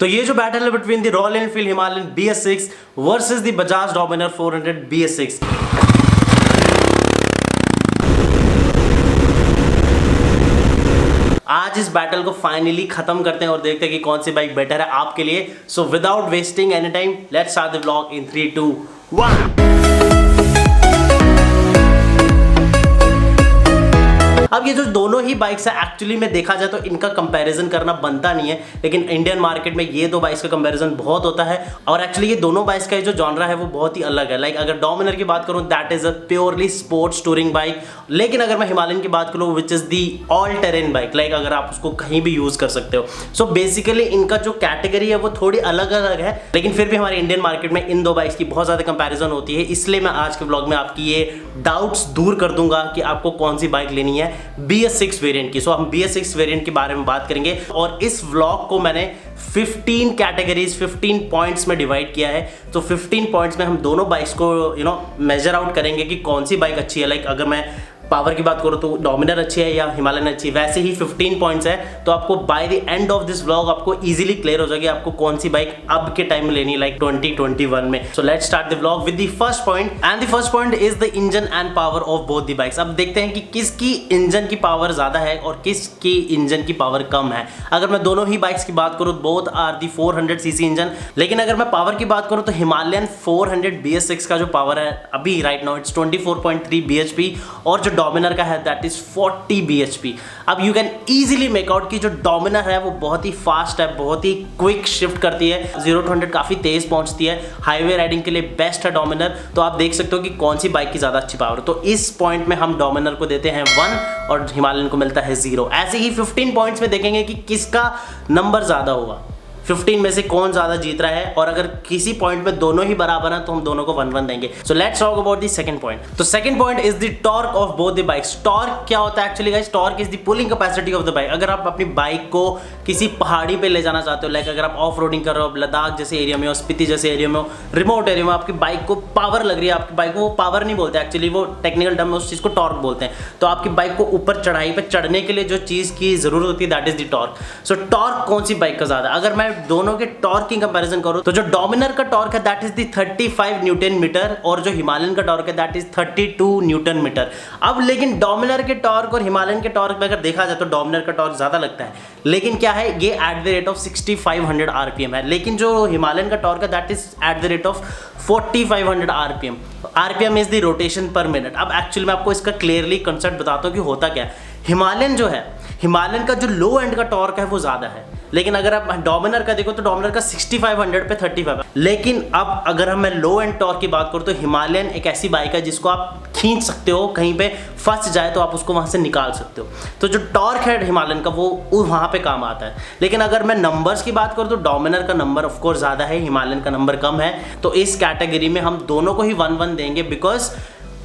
तो ये जो बैटल है between the Royal Enfield Himalayan BS6 versus the Bajaj Dominar 400 BS6। आज इस बैटल को फाइनली खत्म करते हैं और देखते हैं कि कौन सी बाइक बेटर है आपके लिए। So without wasting any time let's start the vlog इन 3, 2, 1। अब ये जो दोनों ही बाइक्स है एक्चुअली में देखा जाए तो इनका कंपैरिजन करना बनता नहीं है, लेकिन इंडियन मार्केट में ये दो बाइक्स का कंपैरिजन बहुत होता है। और एक्चुअली ये दोनों बाइक्स का जो जॉनरा है वो बहुत ही अलग है। लाइक अगर डोमिनर की बात करूं that is a purely sports touring bike, लेकिन अगर मैं हिमालयन की बात करूं which is the all terrain bike, like अगर आप उसको कहीं भी यूज कर सकते हो। सो बेसिकली इनका जो कैटेगरी है वो थोड़ी अलग अलग है, लेकिन फिर भी हमारे इंडियन मार्केट में इन दो बाइक्स की बहुत ज्यादा कंपैरिजन होती है। इसलिए मैं आज के ब्लॉग में आपकी ये डाउट्स दूर कर दूंगा कि आपको कौन सी बाइक लेनी है BS6 वेरिएंट की। सो हम BS6 वेरिएंट के बारे में बात करेंगे और इस व्लॉग को मैंने 15 कैटेगरीज 15 पॉइंट्स में डिवाइड किया है। तो 15 पॉइंट्स में हम दोनों बाइक्स को मेजर आउट करेंगे कि कौन सी बाइक अच्छी है। लाइक अगर मैं पावर की बात करूँ तो डोमिनर अच्छी है या हिमालयन अच्छी है, वैसे ही 15 पॉइंट्स है। तो आपको by the end of this vlog आपको इजीली क्लियर हो जाएगी आपको कौन सी बाइक अब के टाइम में लेनी है, लाइक 2021 में। So let's start the vlog with the first point, and the first point is the engine and power of both the bikes. अब देखते हैं कि किसकी इंजन की पावर ज्यादा है और किसकी इंजन की पावर कम है। अगर मैं दोनों ही बाइक्स की बात करूँ both are the 400 CC engine, लेकिन अगर मैं पावर की बात करूँ तो हिमालयन 400 BS6 का जो पावर है अभी राइट नाउ इट्स 24.3 bhp और जो डोमिनर का है दैट इज 40 bhp। अब you can easily make out कि जो डोमिनर है वो बहुत ही फास्ट है, बहुत ही क्विक शिफ्ट करती है, 0 to 100 काफी तेज पहुंचती है, हाईवे राइडिंग के लिए बेस्ट है डोमिनर। तो आप देख सकते हो कि कौन सी बाइक की ज्यादा अच्छी पावर। तो इस पॉइंट में हम डोमिनर को देते हैं 1 और हिमालयन को मिलता है 0। ऐसे ही 15 पॉइंट्स में देखेंगे कि किसका नंबर ज्यादा होगा, 15 में से कौन ज्यादा जीत रहा है। और अगर किसी पॉइंट में दोनों ही बराबर हैं तो हम दोनों को 1-1 देंगे। So let's talk about the second point. तो second point is the torque of both the bikes. Torque क्या होता है actually guys? Torque is the pulling capacity of the bike. अगर आप अपनी बाइक को किसी पहाड़ी पे ले जाना चाहते हो, लाइक अगर आप ऑफ रोडिंग कर रहे हो लद्दाख जैसे एरिया में हो, स्पीति जैसे एरिया में हो, रिमोट एरिया में, आपकी बाइक को पावर लग रही है, आपकी बाइक को वो पावर नहीं बोलते एक्चुअली, वो टेक्निकल टर्म में उस चीज को टॉर्क बोलते हैं। तो आपकी बाइक को ऊपर चढ़ाई पे चढ़ने के लिए जो चीज की जरूरत होती है that is the torque. So torque कौन सी बाइक का ज्यादा? अगर मैं दोनों के टॉर्क की कंपैरिजन करूं तो जो डोमिनर का टॉर्क है that is the 35 newton meter और जो हिमालयन का टॉर्क है दैट इज 32 न्यूटन मीटर। अब लेकिन डोमिनर के टॉर्क और हिमालयन के टॉर्क में अगर देखा जाए तो डोमिनर का टॉर्क ज्यादा लगता है, लेकिन क्या है ये at the rate of 6500 RPM है, लेकिन जो हिमालयन का टॉर्क है that is at the rate of 4500 RPM। RPM is the rotation पर मिनट। अब एक्चुअली मैं आपको इसका क्लियरली कंसेप्ट बताता हूँ कि होता क्या है। हिमालयन जो है, हिमालयन का जो लो एंड का टॉर्क है वो ज्यादा है, लेकिन अगर आप डोमिनर का देखो तो डोमिनर का 6500 पे 35 है। लेकिन अब अगर मैं लो एंड टॉर्क की बात करूं तो हिमालयन एक ऐसी बाइक है जिसको आप खींच सकते हो, कहीं पे फंस जाए तो आप उसको वहां से निकाल सकते हो। तो जो टॉर्क है हिमालयन का वो वहां पे काम आता है। लेकिन अगर मैं नंबर्स की बात करूं तो डोमिनर का नंबर ऑफ कोर्स ज्यादा है, हिमालयन का नंबर कम है। तो इस कैटेगरी में हम दोनों को ही 1-1 देंगे बिकॉज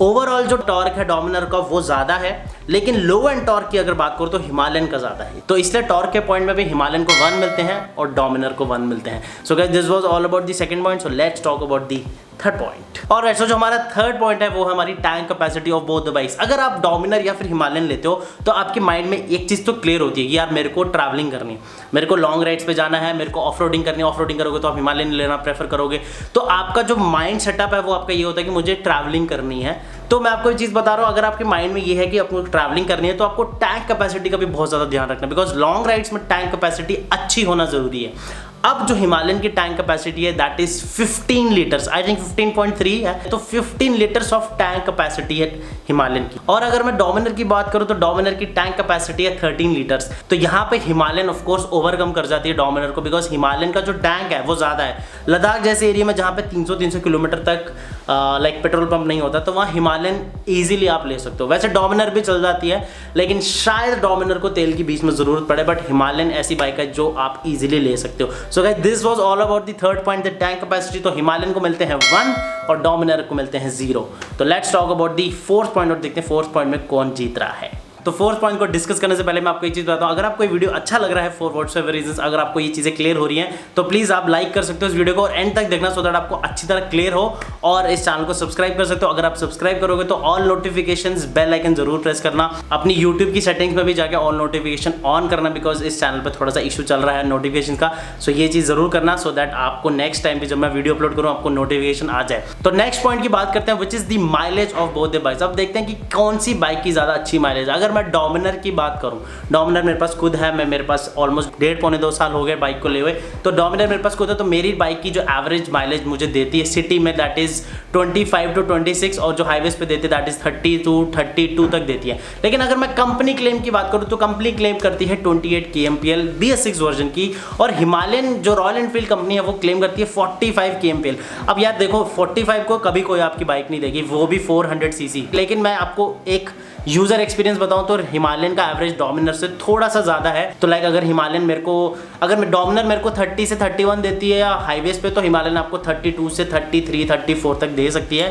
ओवरऑल जो टॉर्क है डोमिनर का वो ज्यादा है, लेकिन लो एंड टॉर्क की अगर बात करो तो हिमालयन का ज्यादा है। तो इसलिए टॉर्क के पॉइंट में भी हिमालयन को 1 मिलते हैं और डोमिनर को 1 मिलते हैं। सो guys this was all about the second point. So let's talk about the third point. और ऐसा जो हमारा थर्ड पॉइंट है वो है हमारी tank capacity of both the bikes. अगर आप डोमिनर या फिर हिमालयन लेते हो तो आपके माइंड में एक चीज तो क्लियर होती है कि यार मेरे को ट्रैवलिंग करनी है, मेरे को लॉन्ग राइड्स पे जाना है, मेरे को ऑफ रोडिंग करनी है। ऑफ रोडिंग करोगे तो आप हिमालयन लेना प्रेफर करोगे। तो आपका जो माइंड सेटअप है वो आपका ये होता है कि मुझे ट्रैवलिंग करनी है। तो मैं आपको एक चीज बता रहा हूँ, अगर आपके माइंड में ये है कि आपको ट्रैवलिंग करनी है तो आपको टैंक कैपेसिटी का भी बहुत ज्यादा ध्यान रखना है, बिकॉज लॉन्ग राइड्स में टैंक कैपेसिटी अच्छी होना जरूरी है। अब जो हिमालयन की टैंक कैपेसिटी है that is 15 litres, I think 15.3 है। तो 15 लीटर्स ऑफ टैंक कैपेसिटी है हिमालयन की। और अगर मैं डोमिनर की बात करूं तो डोमिनर की टैंक कैपेसिटी है 13 लीटर्स। तो यहाँ पे हिमालयन ऑफ कोर्स ओवरकम कर जाती है डोमिनर को, बिकॉज हिमालयन का जो टैंक है वो ज्यादा है। लद्दाख जैसे एरिया में जहाँ पे 300 किलोमीटर तक लाइक पेट्रोल पंप नहीं होता तो वहाँ हिमालयन इजीली आप ले सकते हो। वैसे डोमिनर भी चल जाती है, लेकिन शायद डोमिनर को तेल की बीच में जरूरत पड़े, बट हिमालयन ऐसी बाइक है जो आप इजीली ले सकते हो। सो guys this was all about the third point, the tank capacity. तो हिमालयन को मिलते हैं 1 और डोमिनर को मिलते हैं 0। तो let's talk about the fourth point और देखते हैं फोर्थ पॉइंट में कौन जीत रहा है। तो फोर्थ पॉइंट को डिस्कस करने से पहले मैं आपको एक चीज बताता हूं, अगर आपको ये वीडियो अच्छा लग रहा है फॉर व्हाटसएवर रीजंस, अगर आपको ये चीजें क्लियर हो रही हैं तो प्लीज आप लाइक कर सकते हो इस वीडियो को और एंड तक देखना, सो दैट आपको अच्छी तरह क्लियर हो, और इस चैनल को सब्सक्राइब कर सकते हो। अगर आप सब्सक्राइब करोगे तो ऑल नोटिफिकेशंस बेल आइकन जरूर प्रेस करना, अपनी यूट्यूब की सेटिंग्स में भी जाके ऑल नोटिफिकेशन ऑन करना, बिकॉज इस चैनल पर थोड़ा सा इशू चल रहा है नोटिफिकेशन का। सो ये चीज जरूर करना, सो दैट आपको नेक्स्ट टाइम भी जब मैं वीडियो अपलोड करूं आपको नोटिफिकेशन आ जाए। तो नेक्स्ट पॉइंट की बात करते हैं, विच is the mileage of both the bikes. अब देखते हैं कि कौन सी बाइक की ज्यादा अच्छी माइलेज। अगर मैं डोमिनर की बात करूं, डोमिनर मेरे पास खुद है, मेरे पास ऑलमोस्ट 1.5-2 साल हो गए बाइक को ले हुए, तो डोमिनर मेरे पास खुद है। तो मेरी बाइक की जो एवरेज माइलेज मुझे देती है सिटी में दैट इज 25 to 26, और जो हाईवेज पे देती है दैट इज 30 to 32 तक देती है। लेकिन अगर मैं कंपनी क्लेम की बात करूं तो कंपनी क्लेम करती है 28 kmpl BS6 वर्जन की, और हिमालयन जो रॉयल एनफील्ड कंपनी है वो क्लेम करती है 45 kmpl। अब यार देखो 45 को कभी कोई आपकी बाइक नहीं देगी, वो भी 400 cc। लेकिन मैं आपको एक यूजर एक्सपीरियंस बताऊं तो हिमालयन का एवरेज डोमिनर से थोड़ा सा ज्यादा है। तो लाइक अगर हिमालयन मेरे को, अगर डोमिनर मेरे को 30 से 31 देती है या हाईवेज पे, तो हिमालयन आपको 32 से 33, 34 तक दे सकती है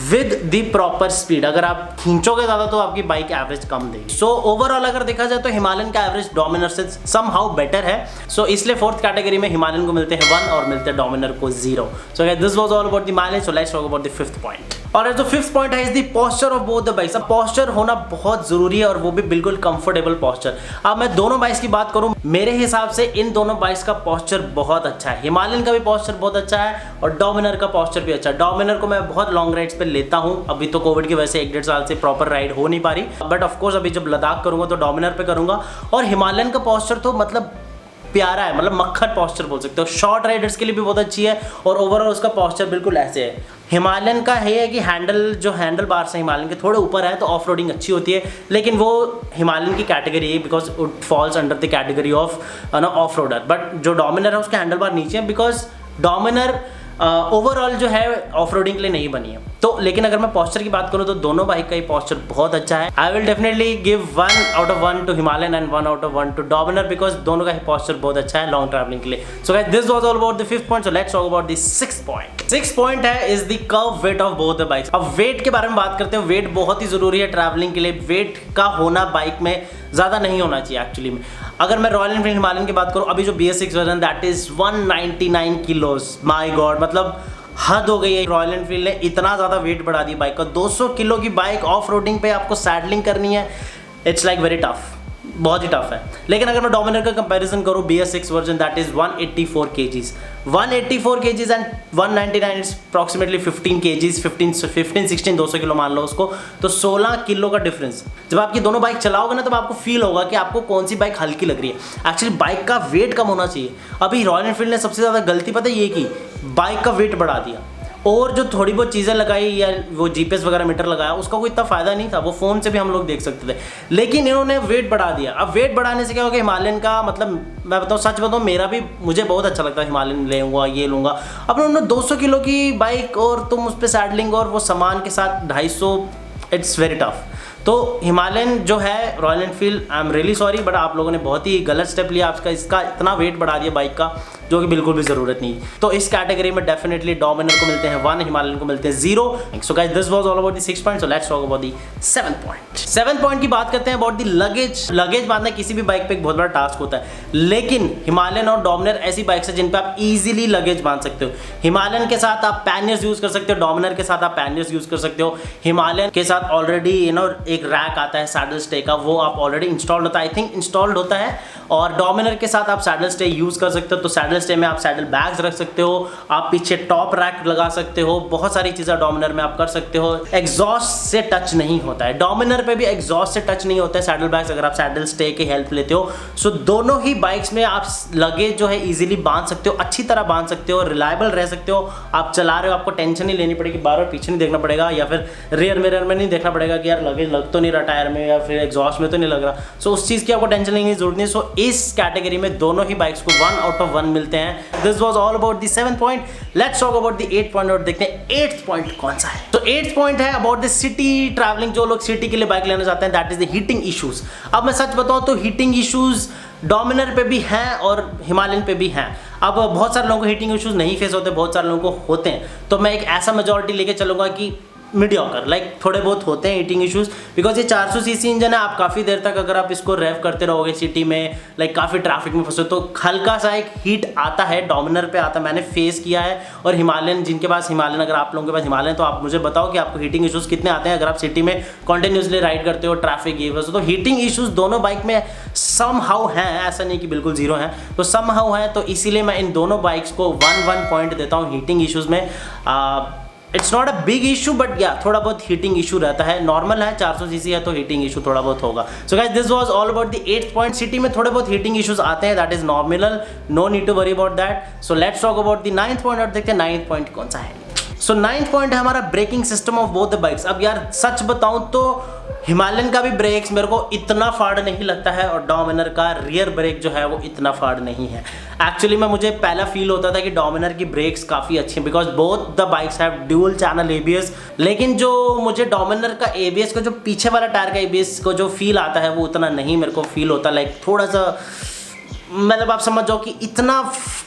विद द प्रॉपर स्पीड। अगर आप खींचोगे ज्यादा तो आपकी बाइक एवरेज कम देगी। सो ओवरऑल अगर देखा जाए तो हिमालयन का एवरेज डोमिनर से समहाउ बेटर है। सो इसलिए फोर्थ कैटेगरी में हिमालयन को मिलते हैं 1 और मिलते हैं डोमिनर को 0। So this was all about the mileage. So let's talk about the fifth point. और जो फिफ्थ पॉइंट है is the posture of both the bikes. अब पोस्चर होना बहुत जरूरी है, और वो भी बिल्कुल कंफर्टेबल पोस्चर। अब मैं दोनों बाइक्स की बात करूं, मेरे हिसाब से इन दोनों बाइक्स का पोस्चर बहुत अच्छा है। हिमालयन का भी पोस्चर बहुत अच्छा है और डोमिनर का पोस्चर भी अच्छा है। डोमिनर को मैं बहुत लॉन्ग राइड्स पे लेता हूं, अभी तो कोविड की वजह से 1-1.5 साल से प्रॉपर राइड हो नहीं पा रही, बट ऑफकोर्स अभी जब लद्दाख करूंगा तो डोमिनर पे करूंगा। और हिमालयन का पोस्चर तो मतलब प्यारा है, मतलब मक्खन पोस्चर बोल सकते हो। शॉर्ट राइडर्स के लिए भी बहुत अच्छी है, और ओवरऑल उसका पोस्चर बिल्कुल ऐसे है। हिमालयन का है कि हैंडल बार्स हैं हिमालयन के थोड़े ऊपर है, तो ऑफ रोडिंग अच्छी होती है, लेकिन वो हिमालयन की कैटेगरी है because it falls under the category of off roader. But जो डोमिनर है उसके हैंडल बार नीचे है, बिकॉज डोमिनर ओवरऑल जो है ऑफ रोडिंग के लिए नहीं बनी है। तो लेकिन अगर मैं पोस्चर की बात करूं तो दोनों बाइक का ही पोस्चर बहुत अच्छा है। I will definitely give 1 out of 1 to Himalayan and 1 out of 1 to Dominar, because दोनों का ही पोस्चर बहुत अच्छा है लॉन्ग ट्रैवलिंग के लिए। So guys this was all about the fifth point. So let's talk about the sixth point. Sixth point है is the kerb weight of both the bikes. अब weight के बारे में बात करते हैं। वेट बहुत ही जरूरी है ट्रैवलिंग के लिए। वेट का होना बाइक में ज़्यादा नहीं होना चाहिए एक्चुअली में। अगर मैं रॉयल एनफील्ड हिमालयन की बात करूँ, अभी जो BS6 version that is 199 kilos, my God, मतलब हद हो गई है। रॉयल एनफील्ड ने इतना ज़्यादा वेट बढ़ा दी बाइक का। 200 किलो की बाइक ऑफ रोडिंग पे आपको सैडलिंग करनी है, इट्स लाइक वेरी टफ, बहुत ही टफ है। लेकिन अगर मैं डोमिनर का कंपैरिजन करूं, BS6 version that is 184 kgs, 184 kgs and 199 is approximately 15 kgs, 15-16 200 kilo मान लो उसको, तो 16 किलो का डिफरेंस। जब आप ये दोनों बाइक चलाओगे ना, तब आपको फील होगा कि आपको कौन सी बाइक हल्की लग रही है। एक्चुअली बाइक का वेट कम होना चाहिए। अभी रॉयल एनफील्ड ने सबसे ज़्यादा गलती पता है ये की, बाइक का वेट बढ़ा दिया, और जो थोड़ी बहुत चीज़ें लगाई या वो GPS वगैरह मीटर लगाया, उसका कोई इतना फायदा नहीं था, वो फ़ोन से भी हम लोग देख सकते थे। लेकिन इन्होंने वेट बढ़ा दिया। अब वेट बढ़ाने से क्या होगा, हिमालयन का मतलब मैं बताऊँ, सच बताऊँ, मेरा भी, मुझे बहुत अच्छा लगता है हिमालयन लूँगा, ये लूँगा। अब उन्होंने 200 किलो की बाइक और तुम उस पर सैडलिंग और वो सामान के साथ 250, इट्स वेरी टफ। तो हिमालयन जो है royal Enfield, I am really sorry, but आप लोगों ने बहुत ही गलत स्टेप लिया। आपका इसका इतना वेट बढ़ा दिया बाइक का, जो कि बिल्कुल भी ज़रूरत नहीं। तो इस कैटेगरी में डेफिनेटली डोमिनर को मिलते हैं 1, हिमालयन को मिलते हैं 0। सो guys this was all about the 6 point. So let's talk about the 7th point. 7th point की बात करते हैं अबाउट द लगेज। लगेज बांधना किसी भी बाइक पे एक बहुत बड़ा टास्क होता है, लेकिन हिमालयन और डोमिनर ऐसी बाइक्स है जिन पे आप इजीली लगेज बांध सकते हो। हिमालयन के साथ आप पैनियर्स यूज कर सकते हो, डोमिनर के साथ आप पैनियर्स यूज कर सकते हो। हिमालयन के साथ ऑलरेडी एक रैक आता है सैडल स्टे का, वो आप ऑलरेडी इंस्टॉल्ड होता है, आई थिंक इंस्टॉल्ड होता है। और डोमिनर के साथ आप सैडल स्टे यूज कर सकते हो। तो सैडल स्टे में आप सैडल बैग्स रख सकते हो, आप पीछे टॉप रैक लगा सकते हो, बहुत सारी चीज़ें डोमिनर में आप कर सकते हो। एग्जॉस्ट से टच नहीं होता है, डोमिनर पे भी एग्जॉस्ट से टच नहीं होता है सैडल बैग्स, अगर आप सैडल स्टे की हेल्प लेते हो। सो दोनों ही बाइक्स में आप लगेज जो है इजीली बांध सकते हो, अच्छी तरह बांध सकते हो, रिलायबल रह सकते हो। आप चला रहे हो, आपको टेंशन नहीं लेनी पड़ेगी, बार बार पीछे नहीं देखना पड़ेगा, या फिर रियर मिरर में नहीं देखना पड़ेगा कि यार लगेज लग तो नहीं रहा टायर में, या फिर एग्जॉस्ट में तो नहीं लग रहा। सो उस चीज़ की आपको टेंशन लेने की जरूरत नहीं। सो इस कैटेगरी में दोनों ही बाइक्स को 1 out of 1 मिलते हैं। This was all about the 7th point. Let's talk about the 8th point और देखते हैं 8th पॉइंट कौन सा है। तो 8th पॉइंट है अबाउट द सिटी ट्रैवलिंग। जो लोग सिटी के लिए बाइक लेना चाहते हैं, that is the heating issues. अब मैं सच बताऊं तो हीटिंग इश्यूज डोमिनर पे भी हैं और हिमालयन पे भी हैं। अब बहुत सारे लोगों को हीटिंग इश्यूज नहीं फेस होते, बहुत सारे लोगों को होते हैं। तो मैं एक ऐसा मेजॉरिटी लेके चलूंगा कि मीडियोकर, लाइक थोड़े बहुत होते हैं हीटिंग इश्यूज, बिकॉज ये 400 सीसी इंजन है। आप काफ़ी देर तक अगर आप इसको रेव करते रहोगे सिटी में, लाइक काफ़ी ट्रैफिक में फंसे, तो हल्का सा एक हीट आता है, डोमिनर पे आता है, मैंने फेस किया है। और हिमालयन, जिनके पास हिमालयन, अगर आप लोगों के पास हिमालयन, तो आप मुझे बताओ कि आपको हीटिंग इश्यूज कितने आते हैं अगर आप सिटी में कंटिन्यूसली राइड करते हो, ट्रैफिक ये वैसे। तो हीटिंग इश्यूज दोनों बाइक में सम हाउ हैं, ऐसा नहीं कि बिल्कुल जीरो हैं, तो सम हाउ है। तो इसीलिए मैं इन दोनों बाइक्स को 1 पॉइंट देता हूँ हीटिंग इश्यूज में। It's not a big issue, but या थोड़ा बहुत हीटिंग इशू रहता है, नॉर्मल है, 400 सीसी है तो हीटिंग इशू थोड़ा बहुत होगा। So guys, this was all about the 8th point. City में थोड़े बहुत हीटिंग इश्यूज आते हैं, that is normal, no need to worry about that. So let's talk about the 9th point और देखते हैं 9th पॉइंट कौन सा है। सो 9th पॉइंट है हमारा braking system of both the bikes. अब यार सच बताऊं तो हिमालयन का भी ब्रेक्स मेरे को इतना फाड़ नहीं लगता है, और डोमिनर का रियर ब्रेक जो है वो इतना फाड़ नहीं है। एक्चुअली में मुझे पहला फील होता था कि डोमिनर की ब्रेक्स काफ़ी अच्छी हैं, because both the bikes have dual channel ABS. लेकिन जो मुझे डोमिनर का एबीएस का जो पीछे वाला टायर का एबीएस को जो फील आता है वो उतना नहीं मेरे को फील होता, लाइक थोड़ा सा, मतलब आप समझ जाओ कि इतना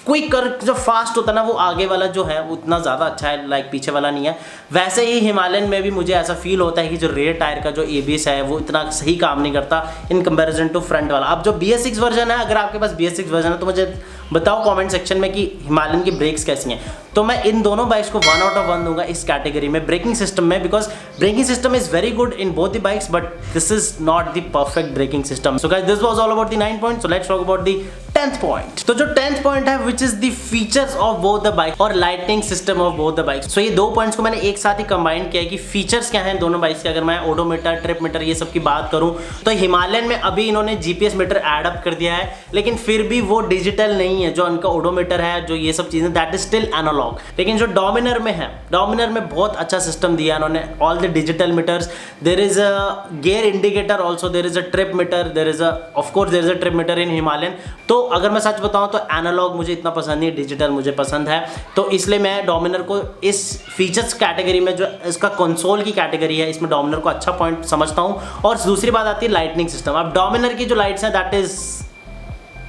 क्विक और जो फास्ट होता है ना, वो आगे वाला जो है वो उतना ज़्यादा अच्छा है, लाइक पीछे वाला नहीं है। वैसे ही हिमालयन में भी मुझे ऐसा फील होता है कि जो रेयर टायर का जो एबीएस है वो इतना सही काम नहीं करता इन कंपैरिजन टू फ्रंट वाला। अब जो BS6 वर्जन है, अगर आपके पास BS6 वर्जन है तो मुझे बताओ कमेंट सेक्शन में कि हिमालयन की ब्रेक्स कैसी हैं। तो मैं इन दोनों बाइक्स को 1 आउट ऑफ 1 दूंगा इस कैटेगरी में, ब्रेकिंग सिस्टम में, because braking system is very good in both the bikes, but this is not the perfect braking system. So guys, this was all about the 9th point. So let's talk about the 10th point. तो जो 10th point है, which is the features of both the bike और lighting system of both the bikes. सो ये दो points को मैंने एक साथ ही कंबाइन किया है कि फीचर्स क्या हैं दोनों बाइक्स के। अगर मैं ओडोमीटर, ट्रिप मीटर ये सब की बात करूं तो हिमालयन में अभी इन्होंने GPS मीटर ऐड अप कर दिया है, लेकिन फिर भी वो डिजिटल नहीं है। जो उनका ओडोमीटर है, जो ये सब चीजें, दैट इज स्टिल एनालॉग। लेकिन जो डोमिनर में है, डोमिनर में बहुत अच्छा सिस्टम दिया है उन्होंने, all the digital meters, there is a gear indicator also, there is a trip meter, there is of course there is a trip meter in Himalayan. तो अगर मैं सच बताऊं तो एनालॉग मुझे इतना पसंद नहीं, डिजिटल मुझे पसंद है। तो इसलिए मैं डोमिनर को इस फीचर्स कैटेगरी में, जो इसका कंसोल की कैटेगरी है, इसमें डोमिनर को अच्छा पॉइंट समझता हूं। और दूसरी बात आती है लाइटनिंग सिस्टम। अब डोमिनर की जो लाइट्स हैं, that is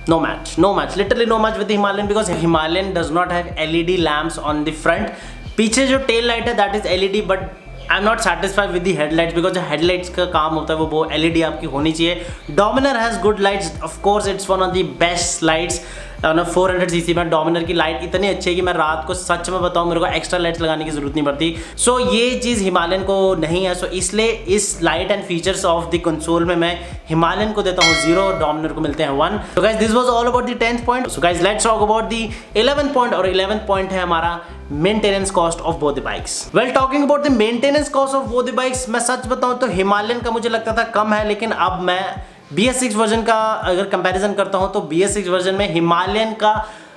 no match, literally no match with the Himalayan, because Himalayan does not have LED lamps on the front. पीछे जो टेल लाइट है that is LED, but I am not satisfied with the headlights, because जो headlights का काम होता है वो LED आपकी होनी चाहिए। Dominar has good lights, of course it's one of the best lights ना। 400 सीसी में डोमिनर की लाइट इतनी अच्छी है कि मैं रात को सच में बताऊं मेरे को एक्स्ट्रा लाइट्स लगाने की जरूरत नहीं पड़ती। सो ये चीज़ हिमालयन को नहीं है। सो इसलिए इस light and features of the console में मैं हिमालयन को देता हूँ 0 और डोमिनर को मिलते हैं 1। सो guys, this was all about the 10th point. So guys, let's talk about the 11th point, और 11th पॉइंट है हमारा maintenance cost of both the bikes. Well, talking about the maintenance cost of both the bikes, मैं सच बताऊं तो Himalayan का मुझे लगता था कम है, लेकिन अब मैं BS6 वर्जन का अगर कंपैरिजन करता हूं तो BS6 वर्जन में हिमालयन का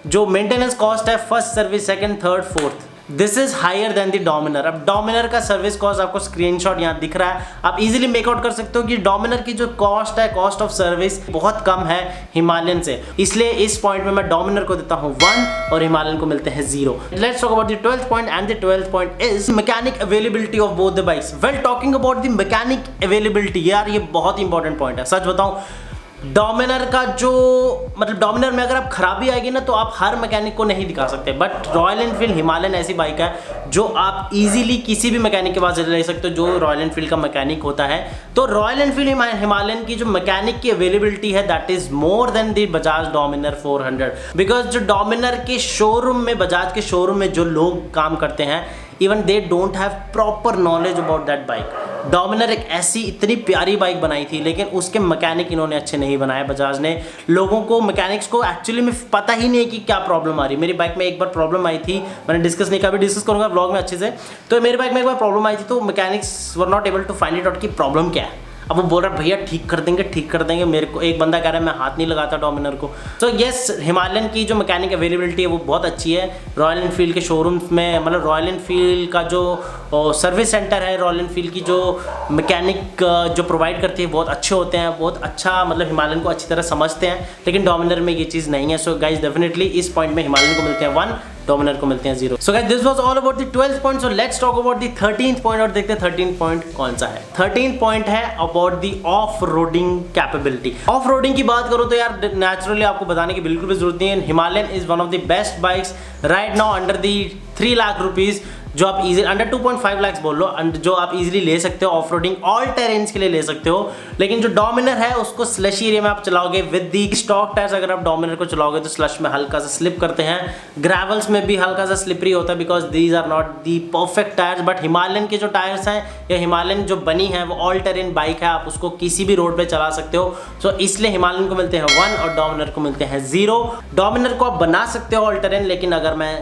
जो मेंटेनेंस कॉस्ट है, first service, second, third, fourth, this is higher than the Dominar. अब डोमिनर का सर्विस कॉस्ट आपको स्क्रीनशॉट यहाँ दिख रहा है, आप इजीली मेकआउट कर सकते हो कि डोमिनर की जो कॉस्ट है, कॉस्ट ऑफ सर्विस बहुत कम है हिमालयन से। इसलिए इस पॉइंट में मैं डोमिनर को देता हूँ 1 और हिमालयन को मिलते हैं 0। Let's talk about the 12th point, and the 12th point is mechanic availability of both the bikes. Well, talking about the mechanic availability, यार ये बहुत इंपॉर्टेंट पॉइंट है। सच बताऊं, डोमिनर का जो मतलब डोमिनर में अगर आप खराबी आएगी ना तो आप हर मैकेनिक को नहीं दिखा सकते, बट रॉयल एनफील्ड हिमालयन ऐसी बाइक है जो आप इजीली किसी भी मैकेनिक के पास ले सकते हो जो रॉयल एनफील्ड का मैकेनिक होता है। तो रॉयल एनफील्ड हिमालयन की जो मैकेनिक की अवेलेबिलिटी है, that is more than the Bajaj Dominar 400, because जो डोमिनर के शोरूम में, बजाज के शोरूम में जो लोग काम करते हैं, even they don't have proper knowledge about that bike. Dominar एक ऐसी इतनी प्यारी बाइक बनाई थी, लेकिन उसके मैकेनिक इन्होंने अच्छे नहीं बनाए बजाज ने। लोगों को, मैकेनिक्स को एक्चुअली में पता ही नहीं है कि क्या प्रॉब्लम आ रही है। मेरी बाइक में एक बार प्रॉब्लम आई थी, मैंने डिस्कस नहीं किया, अभी डिस्कस करूँगा ब्लॉग में अच्छे से। तो मेरी बाइक में एक बार प्रॉब्लम आई थी, तो mechanics were not able to find it out कि प्रॉब्लम क्या है। अब वो बोल रहा है भैया ठीक कर देंगे। मेरे को एक बंदा कह रहा है मैं हाथ नहीं लगाता डोमिनर को। सो यस, हिमालयन की जो मैकेनिक अवेलेबिलिटी है वो बहुत अच्छी है। रॉयल एनफील्ड के शोरूम्स में, मतलब रॉयल एनफील्ड का जो सर्विस सेंटर है, रॉयल एनफील्ड की जो मैकेनिक जो प्रोवाइड करती है बहुत अच्छे होते हैं, बहुत अच्छा, मतलब हिमालयन को अच्छी तरह समझते हैं। लेकिन डोमिनर में ये चीज़ नहीं है। सो गाइज, डेफिनेटली इस पॉइंट में हिमालयन को मिलते हैं 1, डोमिनर को मिलते हैं 0। सो guys, this was all about the 12th point. So let's talk about the 13th point और देखते हैं 13th पॉइंट कौन सा है। 13th पॉइंट है about the off roading capability. Off roading की बात करो तो यार नेचुरली आपको बताने की बिल्कुल भी जरूरत नहीं है। Himalayan is one of the best bikes right now under the 3 lakh rupees जो आप इजी अंडर 2.5 लाख बोल लो, जो आप इजीली ले सकते हो ऑफ रोडिंग ऑल टेरेन्स के लिए ले सकते हो। लेकिन जो डोमिनर है उसको स्लश एरिया में आप चलाओगे विद दी स्टॉक टायर्स। अगर आप डोमिनर को चलाओगे तो स्लश में हल्का सा स्लिप करते हैं, ग्रेवल्स में भी हल्का सा स्लिपरी होता है because these are not the perfect tyres. But Himalayan के जो टायर्स हैं या हिमालयन जो बनी है वो ऑल टेरेन बाइक है, आप उसको किसी भी रोड पे चला सकते हो। सो इसलिए हिमालयन को मिलते हैं 1 और डोमिनर को मिलते हैं 0। डोमिनर को आप बना सकते हो ऑल टेरेन, लेकिन अगर मैं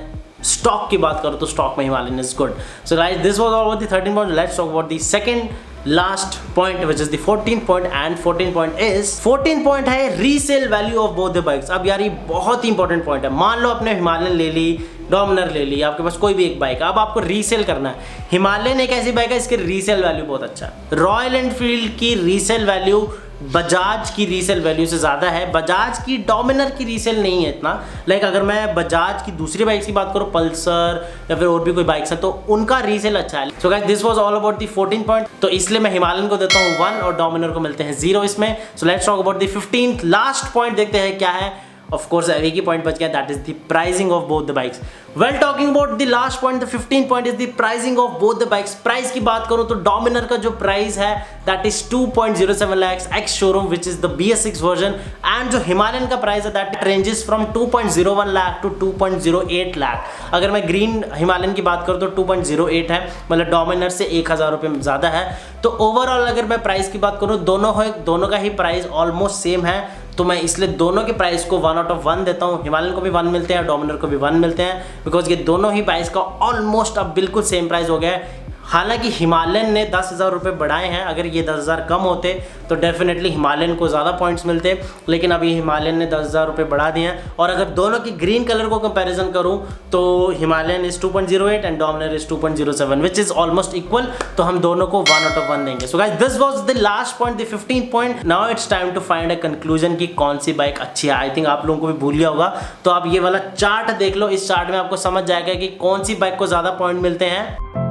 स्टॉक की बात करूं तो स्टॉक में Himalayan is good. So guys this was all about the 13 point. Let's talk about the second last point which is the 14th point. And 14th point है resale value of both the bikes. अब यार ये बहुत ही important point है। मान लो आपने Himalayan ले ली, डोमिनर ले ली, आपके पास कोई भी एक बाइक, अब आपको रीसेल करना है। हिमालयन एक ऐसी बाइक है इसकी रीसेल वैल्यू बहुत अच्छा है। रॉयल एनफील्ड की रीसेल वैल्यू बजाज की रीसेल वैल्यू से ज़्यादा है। बजाज की डोमिनर की रीसेल नहीं है इतना। लाइक अगर मैं बजाज की दूसरी बाइक्स की बात करूँ, पल्सर या फिर और भी कोई बाइक्स है, तो उनका रीसेल अच्छा है। So guys this was all about the 14th point. तो इसलिए मैं हिमालयन को देता हूँ 1 और डोमिनर को मिलते हैं 0 इसमें। सो let's talk about the 15th last point, देखते हैं क्या है। Of course एक ही पॉइंट बच गया, that is the pricing of both the bikes. Well talking about the last point, the 15th point is the pricing of both the bikes. Price की बात करूं तो डोमिनर का जो प्राइस है that is 2.07 lakhs ex showroom which is the BS6 version. And जो Himalayan का price है that ranges from 2.01 lakh to 2.08 lakh. अगर मैं ग्रीन हिमालयन की बात करूं तो 2.08 है, मतलब डोमिनर से 1000 रुपये ज़्यादा है। तो ओवरऑल अगर मैं प्राइस की बात करूं, दोनों का ही प्राइस ऑलमोस्ट सेम है। तो मैं इसलिए दोनों के प्राइस को 1 आउट ऑफ 1 देता हूँ। हिमालयन को भी 1 मिलते हैं, डोमिनर को भी 1 मिलते हैं, बिकॉज ये दोनों ही बाइक्स का ऑलमोस्ट अब बिल्कुल सेम प्राइस हो गया है। हालांकि हिमालयन ने 10,000 रुपये बढ़ाए हैं, अगर ये 10,000 कम होते तो डेफिनेटली हिमालयन को ज़्यादा पॉइंट्स मिलते, लेकिन अभी हिमालयन ने 10,000 रुपये बढ़ा दिए हैं। और अगर दोनों की ग्रीन कलर को कंपैरिजन करूं तो Himalayan is 2.08 and Dominar is 2.07 which is almost equal. तो हम दोनों को 1 आउट ऑफ 1 देंगे। So guys this was the last point, the 15th point. Now it's time to find a conclusion कि कौन सी बाइक अच्छी है। आई थिंक आप लोगों को भी भूल गया होगा, तो आप ये वाला चार्ट देख लो। इस चार्ट में आपको समझ जाएगा कि कौन सी बाइक को ज़्यादा पॉइंट मिलते हैं।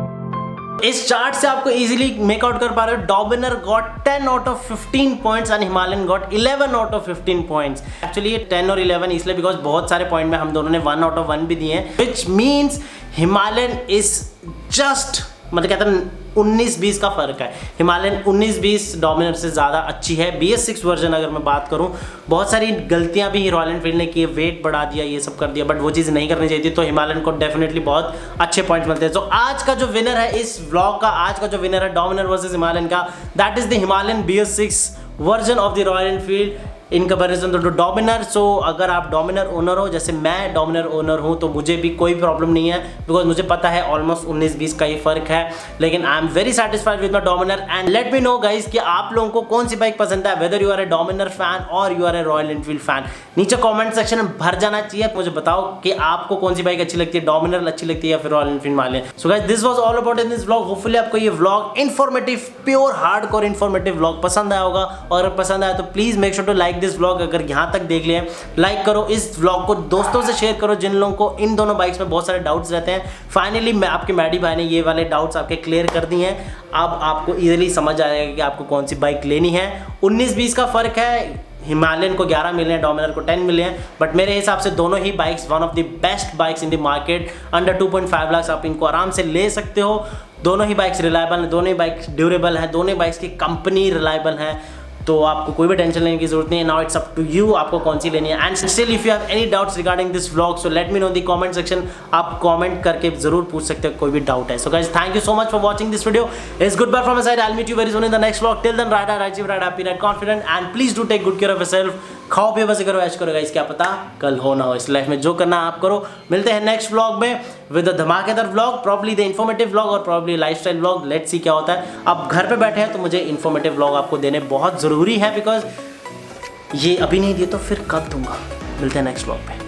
इस चार्ट से आपको इजीली मेक आउट कर पा रहे हो। Dominar got 10 out of 15 points and Himalayan got 11 out of 15 points. Actually ये 10 और 11 इसलिए बिकॉज बहुत सारे पॉइंट में हम दोनों ने 1 आउट ऑफ 1 भी दिए हैं, which means Himalayan is just, मतलब कहते हैं 19-20 का फर्क है। हिमालयन 19-20 डोमिनर से ज़्यादा अच्छी है। BS6 वर्जन अगर मैं बात करूं, बहुत सारी गलतियां भी रॉयल एनफील्ड ने की, वेट बढ़ा दिया, ये सब कर दिया, बट वो चीज़ नहीं करनी चाहिए थी। तो हिमालयन को डेफिनेटली बहुत अच्छे पॉइंट्स मिलते हैं। तो आज का जो विनर है इस व्लॉग का, आज का जो विनर है डोमिनर वर्सेस हिमालयन का, that is the Himalayan BS6 version of the Royal Enfield in comparison to Dominar. So अगर आप डोमिनर ओनर हो, जैसे मैं डोमिनर ओनर हूँ, तो मुझे भी कोई प्रॉब्लम नहीं है, बिकॉज मुझे पता है ऑलमोस्ट 19-20 का ही फर्क है। लेकिन I am very satisfied with my Dominar. And let me know guys कि आप लोगों को कौन सी बाइक पसंद है, whether you are a Dominar fan और you are a Royal Enfield fan. नीचे कॉमेंट सेक्शन में भर जाना चाहिए, मुझे बताओ कि आपको कौन सी बाइक अच्छी लगती है, डोमिनर अच्छी लगती है या फिर रॉयल एनफील्ड वाले। So guys this was all about in this vlog. Hopefully आपको ये vlog informative, pure hardcore informative vlog पसंद आया होगा। और अगर पसंद आया तो please make sure to like this vlog. अगर यहाँ तक देख लिए लाइक करो, इस व्लॉग को दोस्तों से शेयर करो जिन लोगों को इन दोनों बाइक्स में बहुत सारे डाउट्स रहते हैं। फाइनली मैं आपके मैडी भाई ने ये वाले डाउट्स आपके क्लियर कर दिए हैं। अब आपको इजीली समझ आएगा कि आपको कौन सी बाइक लेनी है। 19-20 का फर्क है, हिमालयन को 11 मिले हैं, डोमिनर को 10 मिले हैं, बट मेरे हिसाब से दोनों ही bikes one of the best bikes in the market. Under 2.5 lakh आप इनको आराम से ले सकते हो। दोनों ही बाइक्स रिलायबल हैं, दोनों ही बाइक्स ड्यूरेबल हैं, दोनों बाइक्स की कंपनी रिलायबल है, तो आपको कोई भी टेंशन लेने की जरूरत नहीं है। Now it's up to you, आपको कौन सी लेनी है। And still if you have any doubts regarding this vlog, so let me know in the comment section. आप कमेंट करके जरूर पूछ सकते हो कोई भी डाउट है। So guys thank you so much for watching this video. It's goodbye from my side. I will meet you very soon in the next vlog. Till then ride ride ride happy ride confident and please do take good care of yourself. खाओ पियो बस करो, ऐश करो guys, क्या पता कल हो ना हो। इस लाइफ में जो करना आप करो। मिलते हैं नेक्स्ट व्लॉग में विद अ धमाकेदार vlog, probably the informative vlog और probably lifestyle vlog. Let's see क्या होता है। अब घर पे बैठे हैं तो मुझे इन्फॉर्मेटिव व्लॉग आपको देने बहुत ज़रूरी है, बिकॉज ये अभी नहीं दिए तो फिर कब दूंगा। मिलते हैं नेक्स्ट व्लॉग पे।